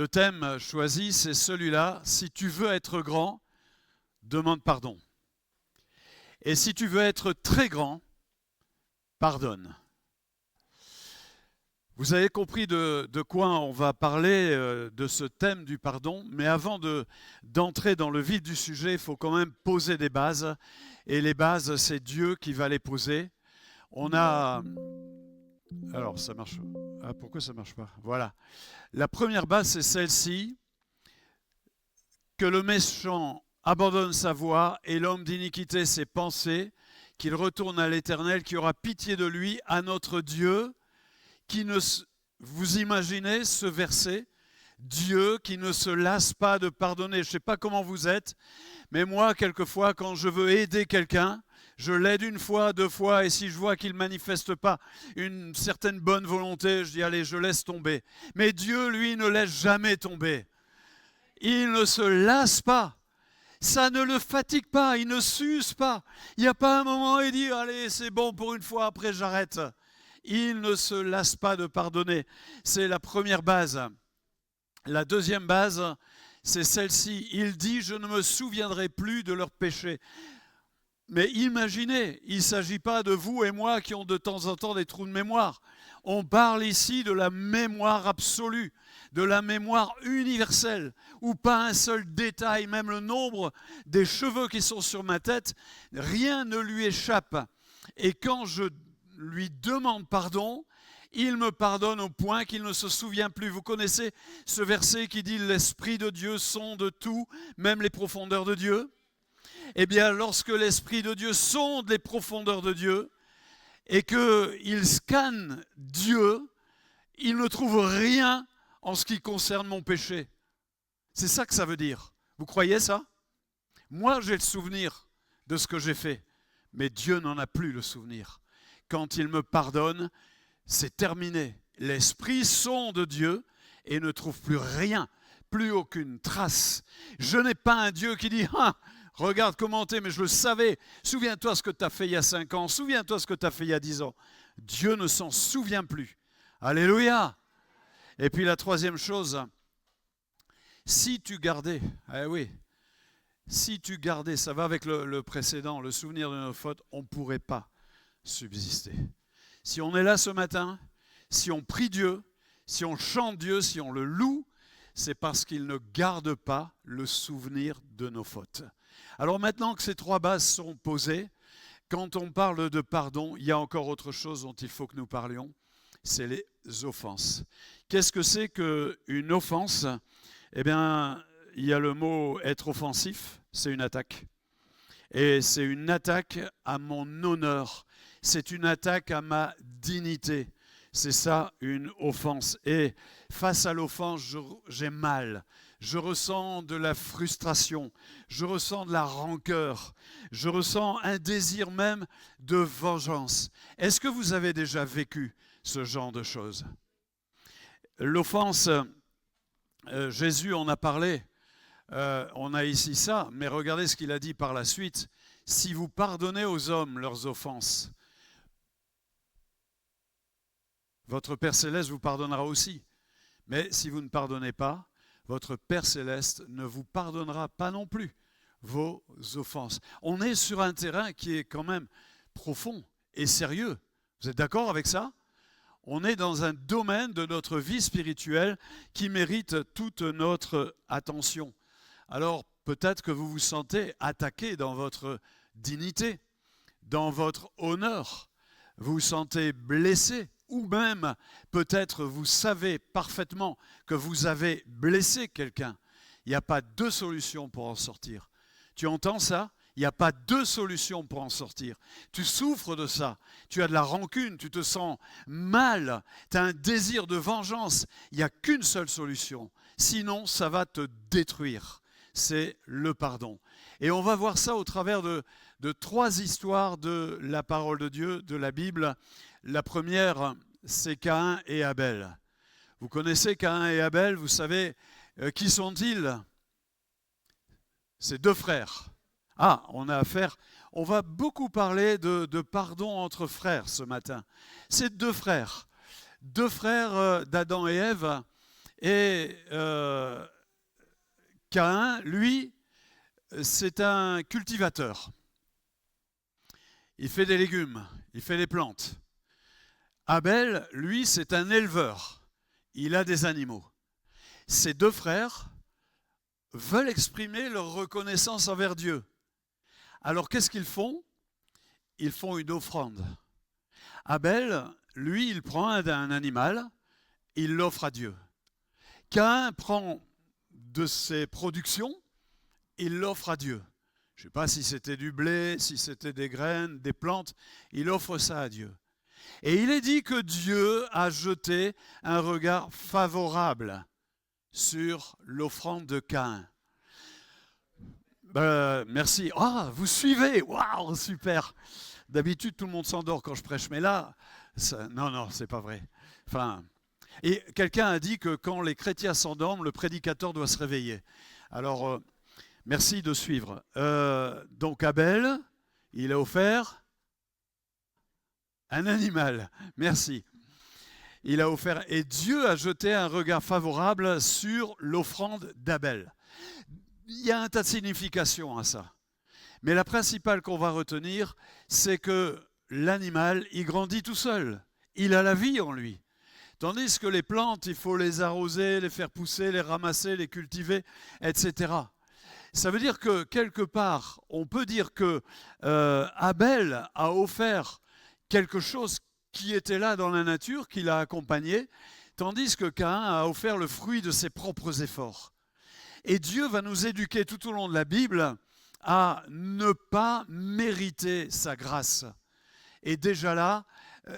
Le thème choisi, c'est celui-là. Si tu veux être grand, demande pardon. Et si tu veux être très grand, pardonne. Vous avez compris de quoi on va parler, de ce thème du pardon, mais avant d'entrer dans le vif du sujet, il faut quand même poser des bases. Et les bases, c'est Dieu qui va les poser. On a... Alors, ça marche... Ah, pourquoi ça ne marche pas? Voilà. La première base, c'est celle-ci. Que le méchant abandonne sa voie et l'homme d'iniquité ses pensées, qu'il retourne à l'Éternel, qui aura pitié de lui, à notre Dieu, qui ne... Vous imaginez ce verset? Dieu qui ne se lasse pas de pardonner. Je ne sais pas comment vous êtes, mais moi, quelquefois, quand je veux aider quelqu'un, je l'aide une fois, deux fois, et si je vois qu'il ne manifeste pas une certaine bonne volonté, je dis allez, je laisse tomber. Mais Dieu, lui, ne laisse jamais tomber. Il ne se lasse pas. Ça ne le fatigue pas, il ne s'use pas. Il n'y a pas un moment où il dit allez, c'est bon pour une fois, après j'arrête. Il ne se lasse pas de pardonner. C'est la première base. La deuxième base, c'est celle-ci. Il dit je ne me souviendrai plus de leurs péchés. Mais imaginez, il ne s'agit pas de vous et moi qui ont de temps en temps des trous de mémoire. On parle ici de la mémoire absolue, de la mémoire universelle, où pas un seul détail, même le nombre des cheveux qui sont sur ma tête, rien ne lui échappe. Et quand je lui demande pardon, il me pardonne au point qu'il ne se souvient plus. Vous connaissez ce verset qui dit « L'Esprit de Dieu sonde tout, même les profondeurs de Dieu ». Eh bien, lorsque l'Esprit de Dieu sonde les profondeurs de Dieu et qu'il scanne Dieu, il ne trouve rien en ce qui concerne mon péché. C'est ça que ça veut dire. Vous croyez ça? Moi, j'ai le souvenir de ce que j'ai fait, mais Dieu n'en a plus le souvenir. Quand il me pardonne, c'est terminé. L'Esprit sonde Dieu et ne trouve plus rien, plus aucune trace. Je n'ai pas un Dieu qui dit « Ah, regarde comment t'es, mais je le savais. Souviens-toi ce que tu as fait il y a 5 ans. Souviens-toi ce que tu as fait il y a 10 ans. » Dieu ne s'en souvient plus. Alléluia. Et puis la troisième chose, si tu gardais, si tu gardais, ça va avec le précédent, le souvenir de nos fautes, on ne pourrait pas subsister. Si on est là ce matin, si on prie Dieu, si on chante Dieu, si on le loue, c'est parce qu'il ne garde pas le souvenir de nos fautes. Alors maintenant que ces trois bases sont posées, quand on parle de pardon, il y a encore autre chose dont il faut que nous parlions, c'est les offenses. Qu'est-ce que c'est qu'une offense? Eh bien, il y a le mot être offensif, c'est une attaque. Et c'est une attaque à mon honneur, c'est une attaque à ma dignité. C'est ça, une offense. Et face à l'offense, j'ai mal. Je ressens de la frustration. Je ressens de la rancœur. Je ressens un désir même de vengeance. Est-ce que vous avez déjà vécu ce genre de choses? L'offense, Jésus en a parlé. On a ici ça, mais regardez ce qu'il a dit par la suite. Si vous pardonnez aux hommes leurs offenses, votre Père Céleste vous pardonnera aussi. Mais si vous ne pardonnez pas, votre Père Céleste ne vous pardonnera pas non plus vos offenses. On est sur un terrain qui est quand même profond et sérieux. Vous êtes d'accord avec ça? On est dans un domaine de notre vie spirituelle qui mérite toute notre attention. Alors peut-être que vous vous sentez attaqué dans votre dignité, dans votre honneur. Vous vous sentez blessé. Ou même, peut-être vous savez parfaitement que vous avez blessé quelqu'un. Il n'y a pas deux solutions pour en sortir. Tu entends ça? Il n'y a pas deux solutions pour en sortir. Tu souffres de ça. Tu as de la rancune, tu te sens mal. Tu as un désir de vengeance. Il n'y a qu'une seule solution. Sinon, ça va te détruire. C'est le pardon. Et on va voir ça au travers de 3 histoires de la parole de Dieu, de la Bible. La première, c'est Caïn et Abel. Vous connaissez Caïn et Abel, vous savez, qui sont-ils? C'est 2 frères. Ah, on va beaucoup parler de pardon entre frères ce matin. C'est 2 frères d'Adam et Ève. Et Caïn, lui, c'est un cultivateur. Il fait des légumes, il fait des plantes. Abel, lui, c'est un éleveur. Il a des animaux. Ces deux frères veulent exprimer leur reconnaissance envers Dieu. Alors qu'est-ce qu'ils font? Ils font une offrande. Abel, lui, il prend un animal, il l'offre à Dieu. Caïn prend de ses productions, il l'offre à Dieu. Je ne sais pas si c'était du blé, si c'était des graines, des plantes, il offre ça à Dieu. Et il est dit que Dieu a jeté un regard favorable sur l'offrande de Caïn. Merci. Ah, vous suivez. Waouh, super. D'habitude, tout le monde s'endort quand je prêche, mais là, non, c'est pas vrai. Enfin, et quelqu'un a dit que quand les chrétiens s'endorment, le prédicateur doit se réveiller. Alors, merci de suivre. Donc Abel, il a offert un animal. Merci. Il a offert, et Dieu a jeté un regard favorable sur l'offrande d'Abel. Il y a un tas de significations à ça. Mais la principale qu'on va retenir, c'est que l'animal, il grandit tout seul. Il a la vie en lui. Tandis que les plantes, il faut les arroser, les faire pousser, les ramasser, les cultiver, etc. Ça veut dire que quelque part, on peut dire que Abel a offert quelque chose qui était là dans la nature, qui l'a accompagné, tandis que Caïn a offert le fruit de ses propres efforts. Et Dieu va nous éduquer tout au long de la Bible à ne pas mériter sa grâce. Et déjà là,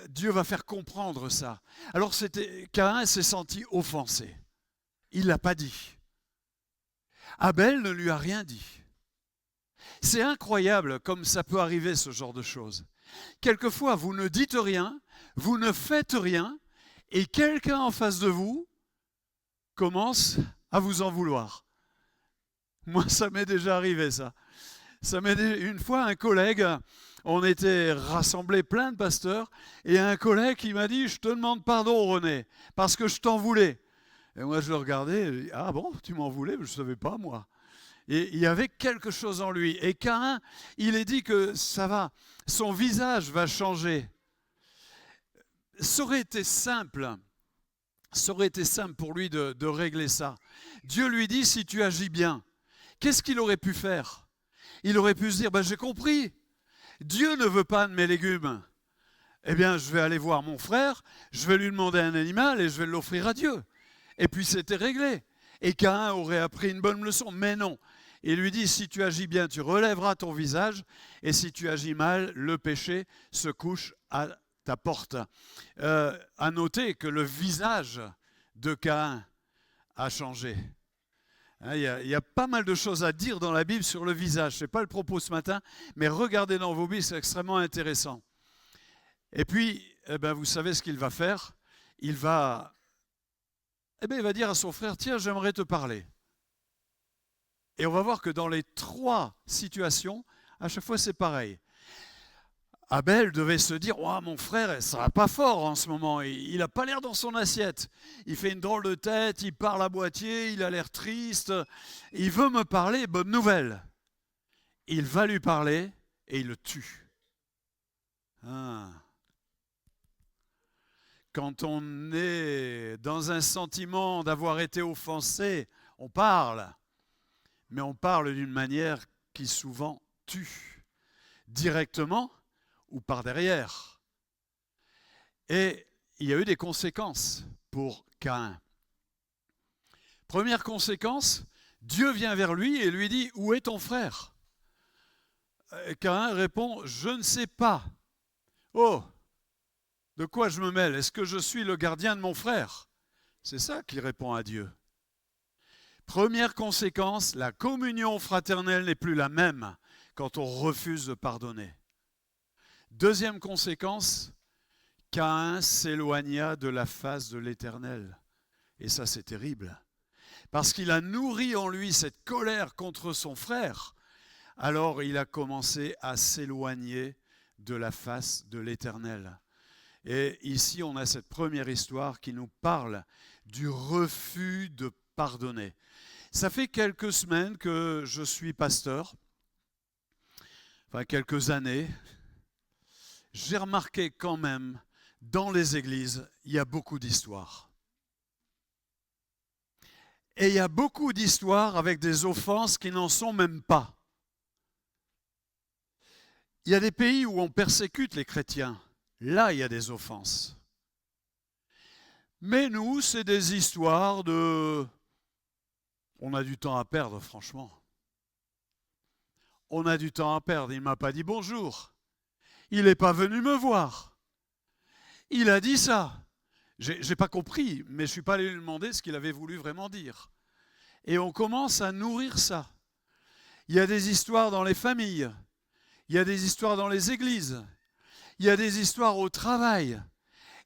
Dieu va faire comprendre ça. Alors Caïn s'est senti offensé. Il ne l'a pas dit. Abel ne lui a rien dit. C'est incroyable comme ça peut arriver ce genre de choses. Quelquefois, vous ne dites rien, vous ne faites rien, et quelqu'un en face de vous commence à vous en vouloir. Moi, ça m'est déjà arrivé, ça. Une fois, un collègue, on était rassemblés plein de pasteurs, et un collègue qui m'a dit « Je te demande pardon, René, parce que je t'en voulais. » Et moi, je le regardais, je dis, « Ah bon, tu m'en voulais? Je ne savais pas, moi. » Et il y avait quelque chose en lui. Et Caïn, il est dit que ça va, son visage va changer. Ça aurait été simple pour lui de régler ça. Dieu lui dit, si tu agis bien, qu'est-ce qu'il aurait pu faire? Il aurait pu se dire, j'ai compris, Dieu ne veut pas de mes légumes. Eh bien, je vais aller voir mon frère, je vais lui demander un animal et je vais l'offrir à Dieu. Et puis c'était réglé. Et Caïn aurait appris une bonne leçon. Mais non. Il lui dit, si tu agis bien, tu relèveras ton visage. Et si tu agis mal, le péché se couche à ta porte. À noter que le visage de Caïn a changé. Il y a pas mal de choses à dire dans la Bible sur le visage. Ce n'est pas le propos ce matin, mais regardez dans vos Bibles, c'est extrêmement intéressant. Et puis, vous savez ce qu'il va faire? Il va dire à son frère, tiens, j'aimerais te parler. Et on va voir que dans les trois situations, à chaque fois c'est pareil. Abel devait se dire, oh, mon frère, ça va pas fort en ce moment, il n'a pas l'air dans son assiette. Il fait une drôle de tête, il parle à moitié, il a l'air triste, il veut me parler, bonne nouvelle. Il va lui parler et il le tue. Quand on est dans un sentiment d'avoir été offensé, on parle. Mais on parle d'une manière qui souvent tue, directement ou par derrière. Et il y a eu des conséquences pour Caïn. Première conséquence, Dieu vient vers lui et lui dit « Où est ton frère ?» Caïn répond « Je ne sais pas. » Oh, de quoi je me mêle? Est-ce que je suis le gardien de mon frère? C'est ça qu'il répond à Dieu. Première conséquence, la communion fraternelle n'est plus la même quand on refuse de pardonner. Deuxième conséquence, Caïn s'éloigna de la face de l'Éternel. Et ça, c'est terrible. Parce qu'il a nourri en lui cette colère contre son frère, alors il a commencé à s'éloigner de la face de l'Éternel. Et ici, on a cette première histoire qui nous parle du refus de pardonner. Ça fait quelques semaines que je suis pasteur, enfin quelques années. J'ai remarqué quand même, dans les églises, il y a beaucoup d'histoires. Et il y a beaucoup d'histoires avec des offenses qui n'en sont même pas. Il y a des pays où on persécute les chrétiens. Là, il y a des offenses. Mais nous, c'est des histoires de... On a du temps à perdre, franchement. On a du temps à perdre. Il ne m'a pas dit bonjour. Il n'est pas venu me voir. Il a dit ça. J'ai pas compris, mais je ne suis pas allé lui demander ce qu'il avait voulu vraiment dire. Et on commence à nourrir ça. Il y a des histoires dans les familles. Il y a des histoires dans les églises. Il y a des histoires au travail.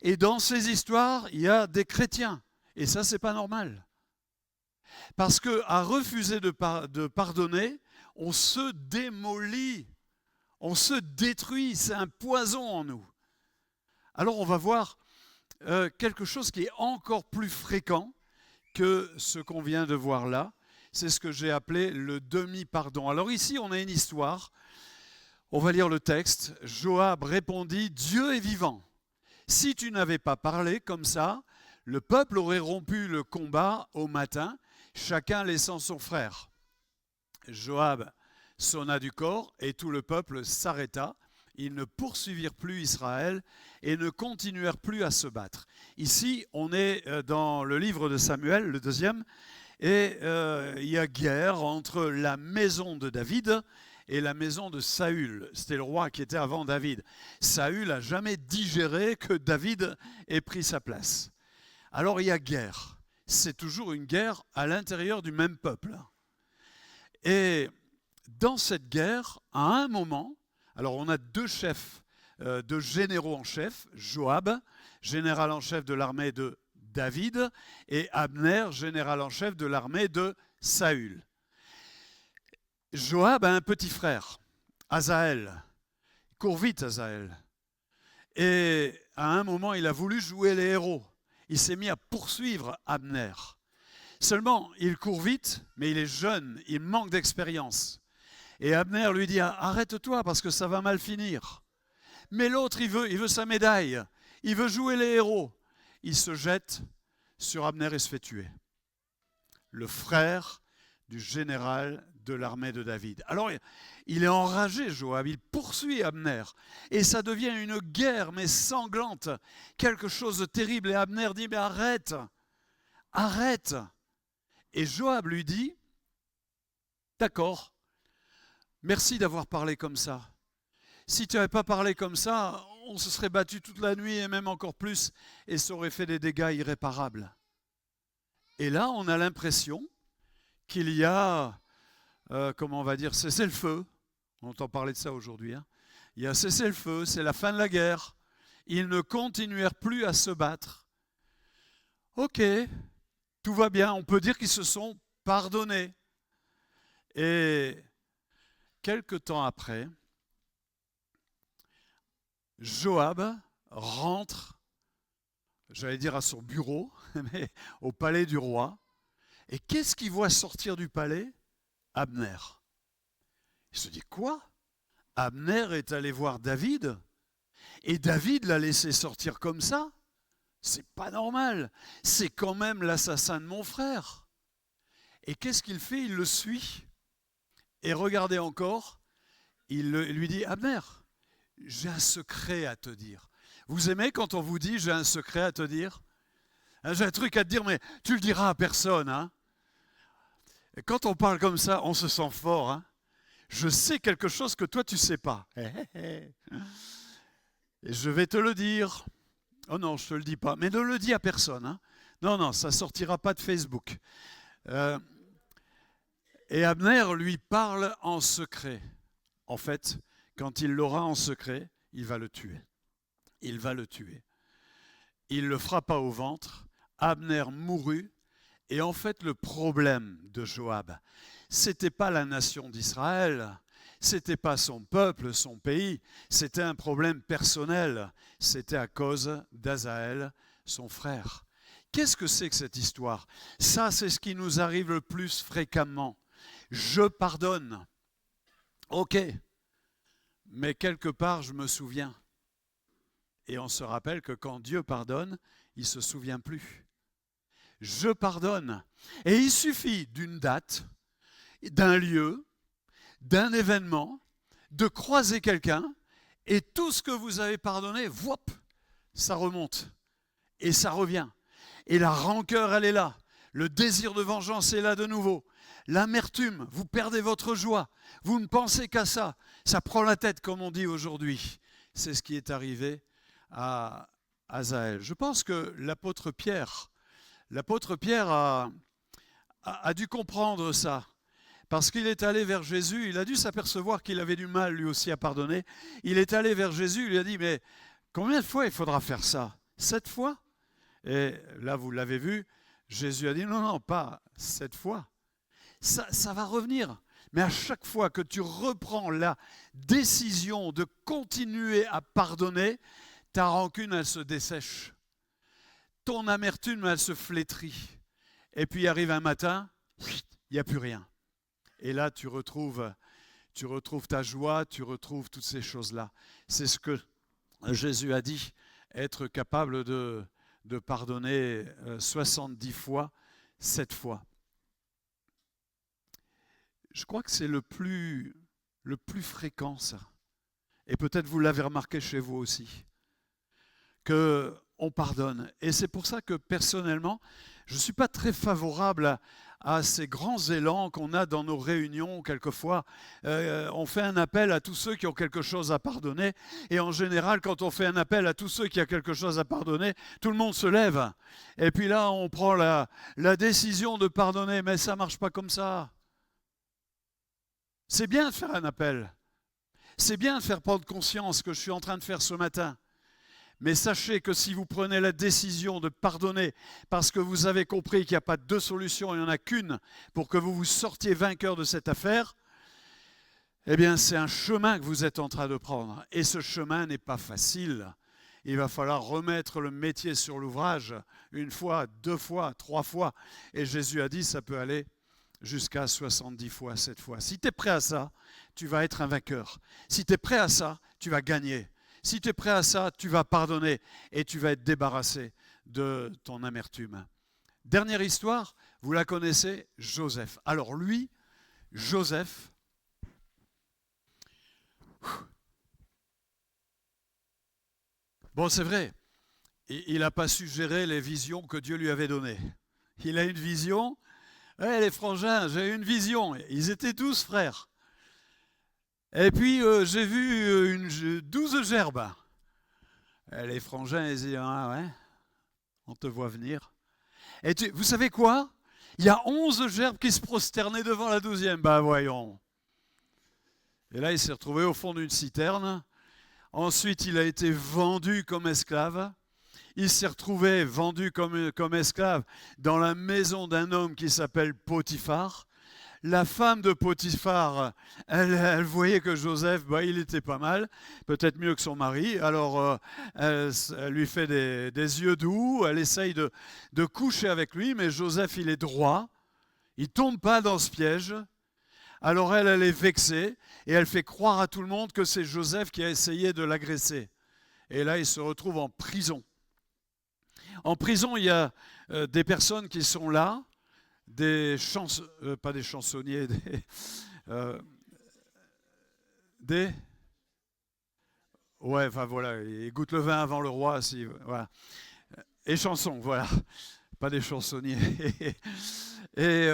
Et dans ces histoires, il y a des chrétiens. Et ça, c'est pas normal. Parce qu'à refuser de pardonner, on se démolit, on se détruit, c'est un poison en nous. Alors on va voir quelque chose qui est encore plus fréquent que ce qu'on vient de voir là. C'est ce que j'ai appelé le demi-pardon. Alors ici, on a une histoire. On va lire le texte. Joab répondit, « Dieu est vivant. Si tu n'avais pas parlé comme ça, le peuple aurait rompu le combat au matin, chacun laissant son frère. » Joab sonna du cor et tout le peuple s'arrêta. Ils ne poursuivirent plus Israël et ne continuèrent plus à se battre. Ici, on est dans le livre de Samuel, le deuxième, et il y a guerre entre la maison de David et la maison de Saül. C'était le roi qui était avant David. Saül n'a jamais digéré que David ait pris sa place. Alors il y a guerre. C'est toujours une guerre à l'intérieur du même peuple. Et dans cette guerre, à un moment, alors on a deux chefs, deux généraux en chef, Joab, général en chef de l'armée de David, et Abner, général en chef de l'armée de Saül. Joab a un petit frère, Asaël. Il court vite, Asaël. Et à un moment, il a voulu jouer les héros. Il s'est mis à poursuivre Abner. Seulement, il court vite, mais il est jeune, il manque d'expérience. Et Abner lui dit, arrête-toi parce que ça va mal finir. Mais l'autre, il veut sa médaille. Il veut jouer les héros. Il se jette sur Abner et se fait tuer. Le frère du général de l'armée de David. Alors, il est enragé, Joab. Il poursuit Abner. Et ça devient une guerre, mais sanglante. Quelque chose de terrible. Et Abner dit, mais arrête. Arrête. Et Joab lui dit, d'accord, merci d'avoir parlé comme ça. Si tu n'avais pas parlé comme ça, on se serait battu toute la nuit et même encore plus, et ça aurait fait des dégâts irréparables. Et là, on a l'impression qu'il y a, comment on va dire, cessez-le-feu. On entend parler de ça aujourd'hui. Hein. Il y a cessez-le-feu, c'est la fin de la guerre. Ils ne continuèrent plus à se battre. Ok, tout va bien, on peut dire qu'ils se sont pardonnés. Et quelque temps après, Joab rentre, j'allais dire à son bureau, mais au palais du roi. Et qu'est-ce qu'il voit sortir du palais? Abner. Il se dit, quoi? Abner est allé voir David et David l'a laissé sortir comme ça? C'est pas normal. C'est quand même l'assassin de mon frère. Et qu'est-ce qu'il fait? Il le suit. Et regardez encore, il lui dit, Abner, j'ai un secret à te dire. Vous aimez quand on vous dit, j'ai un secret à te dire? J'ai un truc à te dire, mais tu le diras à personne. Hein? Et quand on parle comme ça, on se sent fort. Hein? Je sais quelque chose que toi, tu ne sais pas. Et je vais te le dire. Oh non, je ne te le dis pas. Mais ne le dis à personne. Hein? Non, ça ne sortira pas de Facebook. Et Abner lui parle en secret. En fait, quand il l'aura en secret, il va le tuer. Il va le tuer. Il le frappa au ventre. Abner mourut. Et en fait, le problème de Joab, c'était pas la nation d'Israël, c'était pas son peuple, son pays, c'était un problème personnel. C'était à cause d'Asaël, son frère, Qu'est-ce que c'est que cette histoire? Ça, c'est ce qui nous arrive le plus fréquemment. Je pardonne. Ok, mais quelque part, je me souviens. Et on se rappelle que quand Dieu pardonne, il ne se souvient plus. Je pardonne. Et il suffit d'une date, d'un lieu, d'un événement, de croiser quelqu'un, et tout ce que vous avez pardonné, whoop, ça remonte. Et ça revient. Et la rancœur, elle est là. Le désir de vengeance est là de nouveau. L'amertume, vous perdez votre joie. Vous ne pensez qu'à ça. Ça prend la tête, comme on dit aujourd'hui. C'est ce qui est arrivé à Azaël. Je pense que l'apôtre Pierre a dû comprendre ça. Parce qu'il est allé vers Jésus, il a dû s'apercevoir qu'il avait du mal lui aussi à pardonner. Il est allé vers Jésus, il lui a dit, mais combien de fois il faudra faire ça? 7 fois? Et là, vous l'avez vu, Jésus a dit, non, non, pas 7 fois. Ça va revenir. Mais à chaque fois que tu reprends la décision de continuer à pardonner, ta rancune, elle se dessèche. Ton amertume, elle se flétrit. Et puis arrive un matin, il n'y a plus rien. Et là, tu retrouves ta joie, tu retrouves toutes ces choses-là. C'est ce que Jésus a dit, être capable de pardonner 70 fois, 7 fois. Je crois que c'est le plus fréquent, ça. Et peut-être vous l'avez remarqué chez vous aussi, qu'on pardonne. Et c'est pour ça que personnellement, je ne suis pas très favorable à ces grands élans qu'on a dans nos réunions. Quelquefois, on fait un appel à tous ceux qui ont quelque chose à pardonner. Et en général, quand on fait un appel à tous ceux qui ont quelque chose à pardonner, tout le monde se lève. Et puis là, on prend la décision de pardonner. Mais ça ne marche pas comme ça. C'est bien de faire un appel. C'est bien de faire prendre conscience que je suis en train de faire ce matin. Mais sachez que si vous prenez la décision de pardonner parce que vous avez compris qu'il n'y a pas deux solutions, il n'y en a qu'une pour que vous vous sortiez vainqueur de cette affaire, eh bien c'est un chemin que vous êtes en train de prendre. Et ce chemin n'est pas facile. Il va falloir remettre le métier sur l'ouvrage 1 fois, 2 fois, 3 fois. Et Jésus a dit ça peut aller jusqu'à 70 fois, 7 fois. Si tu es prêt à ça, tu vas être un vainqueur. Si tu es prêt à ça, tu vas gagner. Si tu es prêt à ça, tu vas pardonner et tu vas être débarrassé de ton amertume. Dernière histoire, vous la connaissez, Joseph. Alors lui, Joseph, bon c'est vrai, il n'a pas su gérer les visions que Dieu lui avait données. Il a une vision, les frangins, j'ai une vision, ils étaient tous frères. Et puis, j'ai vu 12 gerbes. Et les frangins, ils disent, ah ouais, on te voit venir. Et vous savez quoi? Il y a 11 gerbes qui se prosternaient devant la 12e. Ben voyons. Et là, il s'est retrouvé au fond d'une citerne. Ensuite, il a été vendu comme esclave. Il s'est retrouvé vendu comme esclave dans la maison d'un homme qui s'appelle Potiphar. La femme de Potiphar, elle voyait que Joseph, il était pas mal, peut-être mieux que son mari. Alors, elle lui fait des yeux doux, elle essaye de coucher avec lui, mais Joseph, il est droit, il ne tombe pas dans ce piège. Alors elle est vexée et elle fait croire à tout le monde que c'est Joseph qui a essayé de l'agresser. Et là, il se retrouve en prison. En prison, il y a des personnes qui sont là, pas des chansonniers, ouais, enfin voilà, ils goûtent le vin avant le roi, voilà. Et chansons, voilà, pas des chansonniers. Et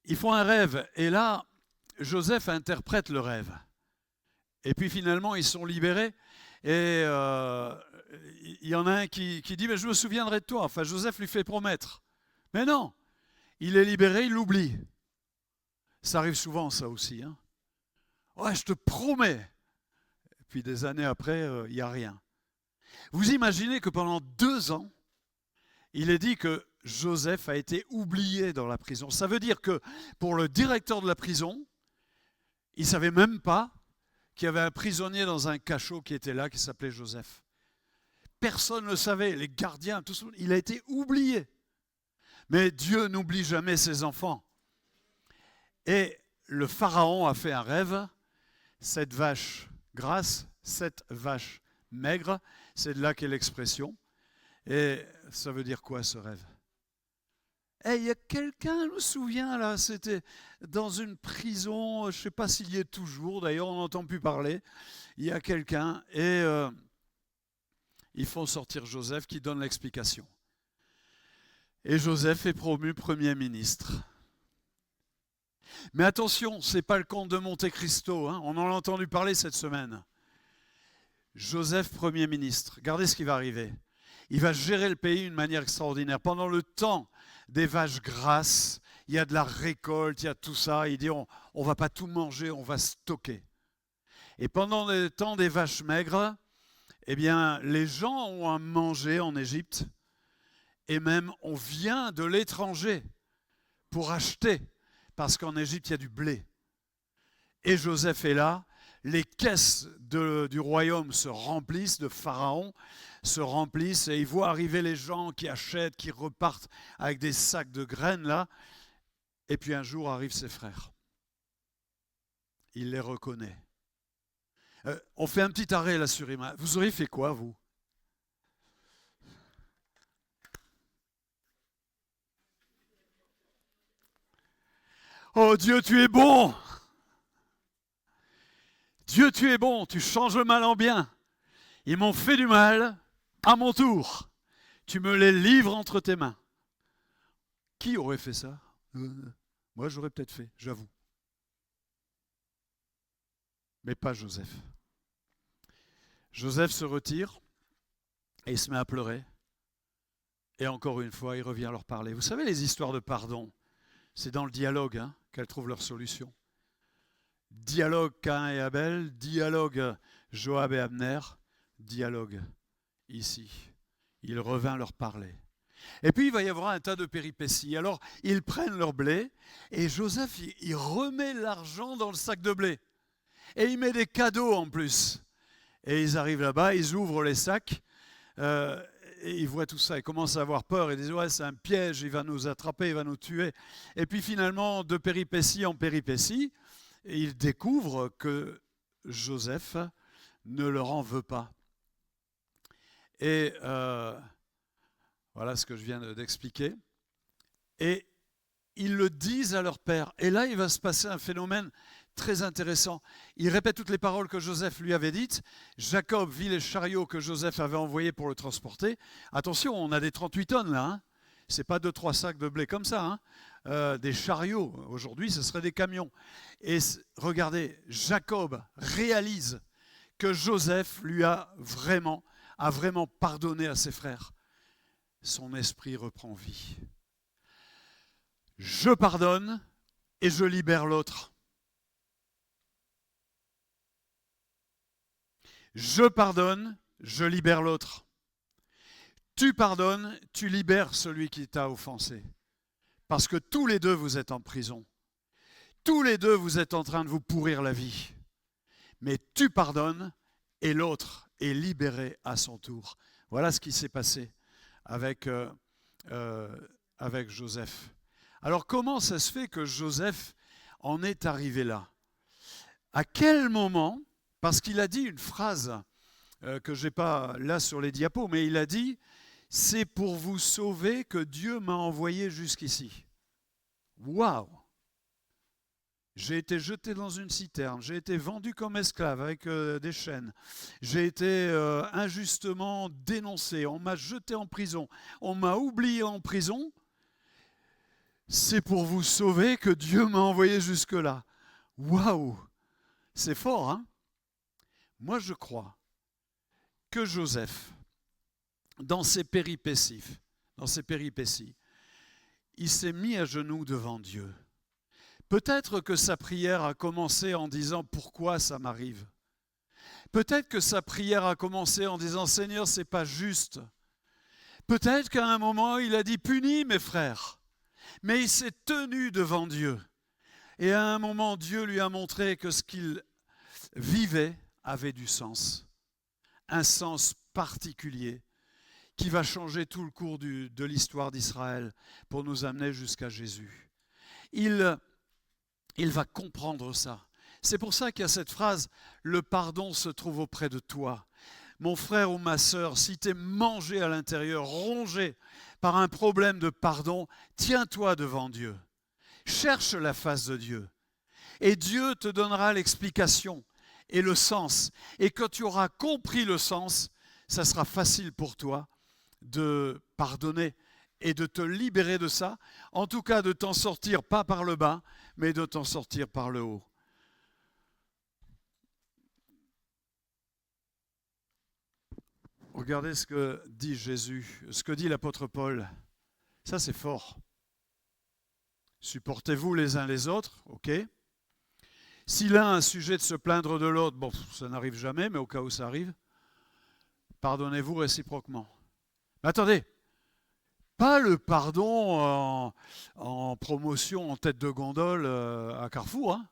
ils font un rêve, et là, Joseph interprète le rêve. Et puis finalement, ils sont libérés, et il y en a un qui dit, mais je me souviendrai de toi. Enfin, Joseph lui fait promettre. Mais non, il est libéré, il l'oublie. Ça arrive souvent, ça aussi. Hein. Ouais, je te promets. Et puis des années après, il n'y a rien. Vous imaginez que pendant 2 ans, il est dit que Joseph a été oublié dans la prison. Ça veut dire que pour le directeur de la prison, il ne savait même pas qu'il y avait un prisonnier dans un cachot qui était là, qui s'appelait Joseph. personne ne le savait, les gardiens, tout ça, il a été oublié. Mais Dieu n'oublie jamais ses enfants. Et le Pharaon a fait un rêve, cette vache grasse, cette vache maigre, c'est de là qu'est l'expression. Et ça veut dire quoi ce rêve? Il y a quelqu'un, je me souviens là, c'était dans une prison, je ne sais pas s'il y est toujours, d'ailleurs on n'entend plus parler. Il y a quelqu'un et ils font sortir Joseph qui donne l'explication. Et Joseph est promu Premier ministre. Mais attention, ce n'est pas le comte de Monte Cristo, hein, on en a entendu parler cette semaine. Joseph Premier ministre, regardez ce qui va arriver. Il va gérer le pays d'une manière extraordinaire. Pendant le temps des vaches grasses, il y a de la récolte, il y a tout ça. Il dit on ne va pas tout manger, on va stocker. Et pendant le temps des vaches maigres, eh bien, les gens ont à manger en Égypte. Et même, on vient de l'étranger pour acheter. Parce qu'en Égypte, il y a du blé. Et Joseph est là. Les caisses du royaume se remplissent, de Pharaon se remplissent, et il voit arriver les gens qui achètent, qui repartent avec des sacs de graines là. Et puis un jour arrivent ses frères. Il les reconnaît. On fait un petit arrêt là sur Ima. Vous auriez fait quoi, vous? Oh Dieu, tu es bon! Dieu, tu es bon, tu changes le mal en bien. Ils m'ont fait du mal, à mon tour. Tu me les livres entre tes mains. Qui aurait fait ça? Moi, j'aurais peut-être fait, j'avoue. Mais pas Joseph. Joseph se retire et il se met à pleurer. Et encore une fois, il revient leur parler. Vous savez, les histoires de pardon, c'est dans le dialogue hein, qu'elles trouvent leur solution. Dialogue Caïn et Abel, dialogue Joab et Abner, dialogue ici. Il revint leur parler. Et puis il va y avoir un tas de péripéties. Alors ils prennent leur blé et Joseph il remet l'argent dans le sac de blé. Et il met des cadeaux en plus. Et ils arrivent là-bas, ils ouvrent les sacs et ils voient tout ça. Ils commencent à avoir peur. Ils disent ouais c'est un piège, il va nous attraper, il va nous tuer. Et puis finalement de péripétie en péripétie, et ils découvrent que Joseph ne leur en veut pas. Et voilà ce que je viens d'expliquer. Et ils le disent à leur père. Et là, il va se passer un phénomène très intéressant. Il répète toutes les paroles que Joseph lui avait dites. Jacob vit les chariots que Joseph avait envoyés pour le transporter. Attention, on a des 38 tonnes là. Hein. Ce n'est pas 2-3 sacs de blé comme ça. Hein. Des chariots. Aujourd'hui, ce seraient des camions. Et regardez, Jacob réalise que Joseph lui a vraiment pardonné à ses frères. Son esprit reprend vie. Je pardonne et je libère l'autre. Je pardonne, je libère l'autre. Tu pardonnes, tu libères celui qui t'a offensé. Parce que tous les deux, vous êtes en prison. Tous les deux, vous êtes en train de vous pourrir la vie. Mais tu pardonnes et l'autre est libéré à son tour. Voilà ce qui s'est passé avec Joseph. Alors comment ça se fait que Joseph en est arrivé là? À quel moment, parce qu'il a dit une phrase que je n'ai pas là sur les diapos, mais il a dit « C'est pour vous sauver que Dieu m'a envoyé jusqu'ici. » Waouh! J'ai été jeté dans une citerne, j'ai été vendu comme esclave avec des chaînes, j'ai été injustement dénoncé, on m'a jeté en prison, on m'a oublié en prison. C'est pour vous sauver que Dieu m'a envoyé jusque-là. Waouh! C'est fort, hein? Moi, je crois que Joseph, dans ses péripéties, il s'est mis à genoux devant Dieu. Peut-être que sa prière a commencé en disant « Pourquoi ça m'arrive ?» Peut-être que sa prière a commencé en disant « Seigneur, ce n'est pas juste. » Peut-être qu'à un moment, il a dit « Punis mes frères. » Mais il s'est tenu devant Dieu. Et à un moment, Dieu lui a montré que ce qu'il vivait avait du sens. Un sens particulier qui va changer tout le cours de l'histoire d'Israël pour nous amener jusqu'à Jésus. Il va comprendre ça. C'est pour ça qu'il y a cette phrase « Le pardon se trouve auprès de toi ». Mon frère ou ma sœur, si tu es mangé à l'intérieur, rongé par un problème de pardon, tiens-toi devant Dieu. Cherche la face de Dieu. Et Dieu te donnera l'explication et le sens. Et quand tu auras compris le sens, ça sera facile pour toi de pardonner et de te libérer de ça. En tout cas, de t'en sortir pas par le bas, mais de t'en sortir par le haut. Regardez ce que dit Jésus, ce que dit l'apôtre Paul. Ça, c'est fort. Supportez-vous les uns les autres, ok. Si l'un a un sujet de se plaindre de l'autre, bon, ça n'arrive jamais, mais au cas où ça arrive, pardonnez-vous réciproquement. Mais attendez, pas le pardon en promotion en tête de gondole à Carrefour, hein.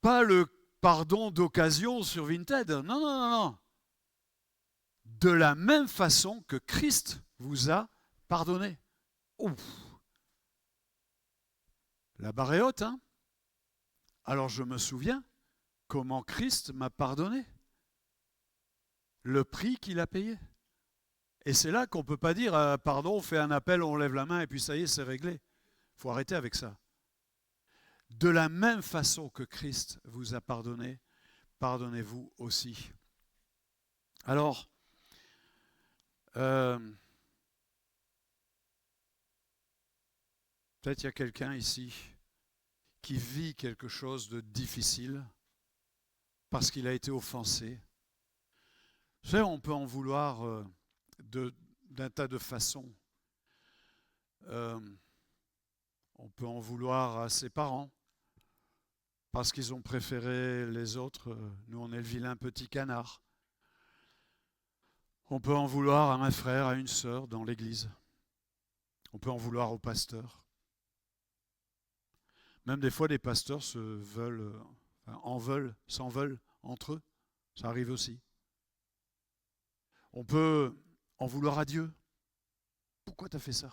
Pas le pardon d'occasion sur Vinted, non, non, non, non. De la même façon que Christ vous a pardonné. Ouf. La barre est haute, hein? Alors je me souviens comment Christ m'a pardonné. Le prix qu'il a payé. Et c'est là qu'on ne peut pas dire pardon, on fait un appel, on lève la main et puis ça y est, c'est réglé. Il faut arrêter avec ça. De la même façon que Christ vous a pardonné, pardonnez-vous aussi. Alors, peut-être il y a quelqu'un ici qui vit quelque chose de difficile parce qu'il a été offensé. Vous savez, on peut en vouloir d'un tas de façons. On peut en vouloir à ses parents parce qu'ils ont préféré les autres. Nous, on est le vilain petit canard. On peut en vouloir à un frère, à une sœur dans l'église. On peut en vouloir au pasteur. Même des fois, des pasteurs s'en veulent entre eux. Ça arrive aussi. On peut en vouloir à Dieu. Pourquoi tu as fait ça?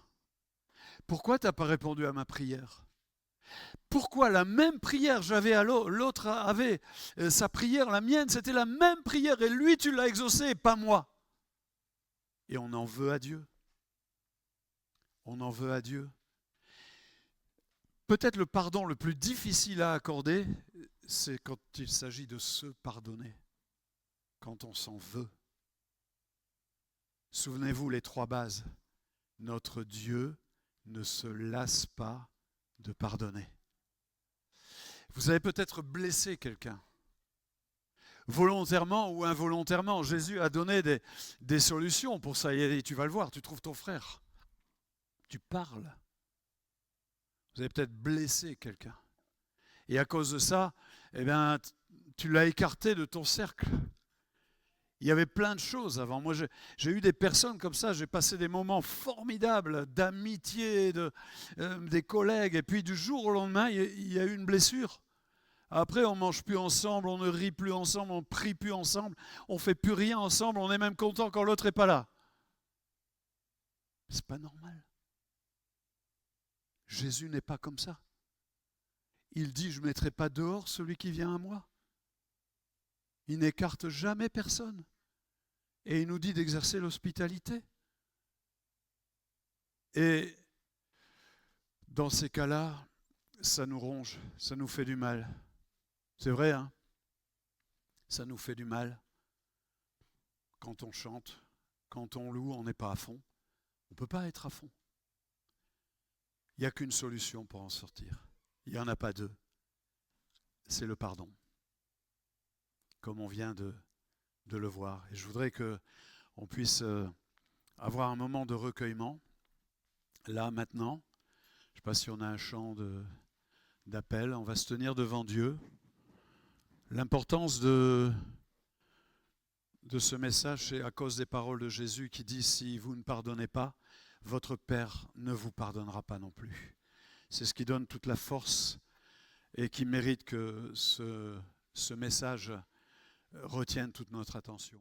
Pourquoi tu n'as pas répondu à ma prière? Pourquoi la même prière, l'autre avait sa prière, la mienne, c'était la même prière, et lui, tu l'as exaucée, et pas moi. Et on en veut à Dieu. On en veut à Dieu. Peut-être le pardon le plus difficile à accorder, c'est quand il s'agit de se pardonner, quand on s'en veut. Souvenez-vous les trois bases. Notre Dieu ne se lasse pas de pardonner. Vous avez peut-être blessé quelqu'un, volontairement ou involontairement. Jésus a donné des solutions pour ça. Et tu vas le voir, tu trouves ton frère. Tu parles. Vous avez peut-être blessé quelqu'un. Et à cause de ça, eh bien, tu l'as écarté de ton cercle. Il y avait plein de choses avant. Moi, j'ai eu des personnes comme ça. J'ai passé des moments formidables d'amitié, des collègues. Et puis du jour au lendemain, il y a eu une blessure. Après, on ne mange plus ensemble, on ne rit plus ensemble, on ne prie plus ensemble, on ne fait plus rien ensemble, on est même content quand l'autre n'est pas là. C'est pas normal. Jésus n'est pas comme ça. Il dit, je ne mettrai pas dehors celui qui vient à moi. Il n'écarte jamais personne. Et il nous dit d'exercer l'hospitalité. Et dans ces cas-là, ça nous ronge, ça nous fait du mal. C'est vrai, hein? Ça nous fait du mal. Quand on chante, quand on loue, on n'est pas à fond. On ne peut pas être à fond. Il n'y a qu'une solution pour en sortir. Il n'y en a pas deux. C'est le pardon. Comme on vient de le voir. Et je voudrais qu'on puisse avoir un moment de recueillement. Là, maintenant. Je ne sais pas si on a un chant d'appel. On va se tenir devant Dieu. L'importance de ce message, c'est à cause des paroles de Jésus qui dit « Si vous ne pardonnez pas, votre Père ne vous pardonnera pas non plus. » C'est ce qui donne toute la force et qui mérite que ce message retienne toute notre attention.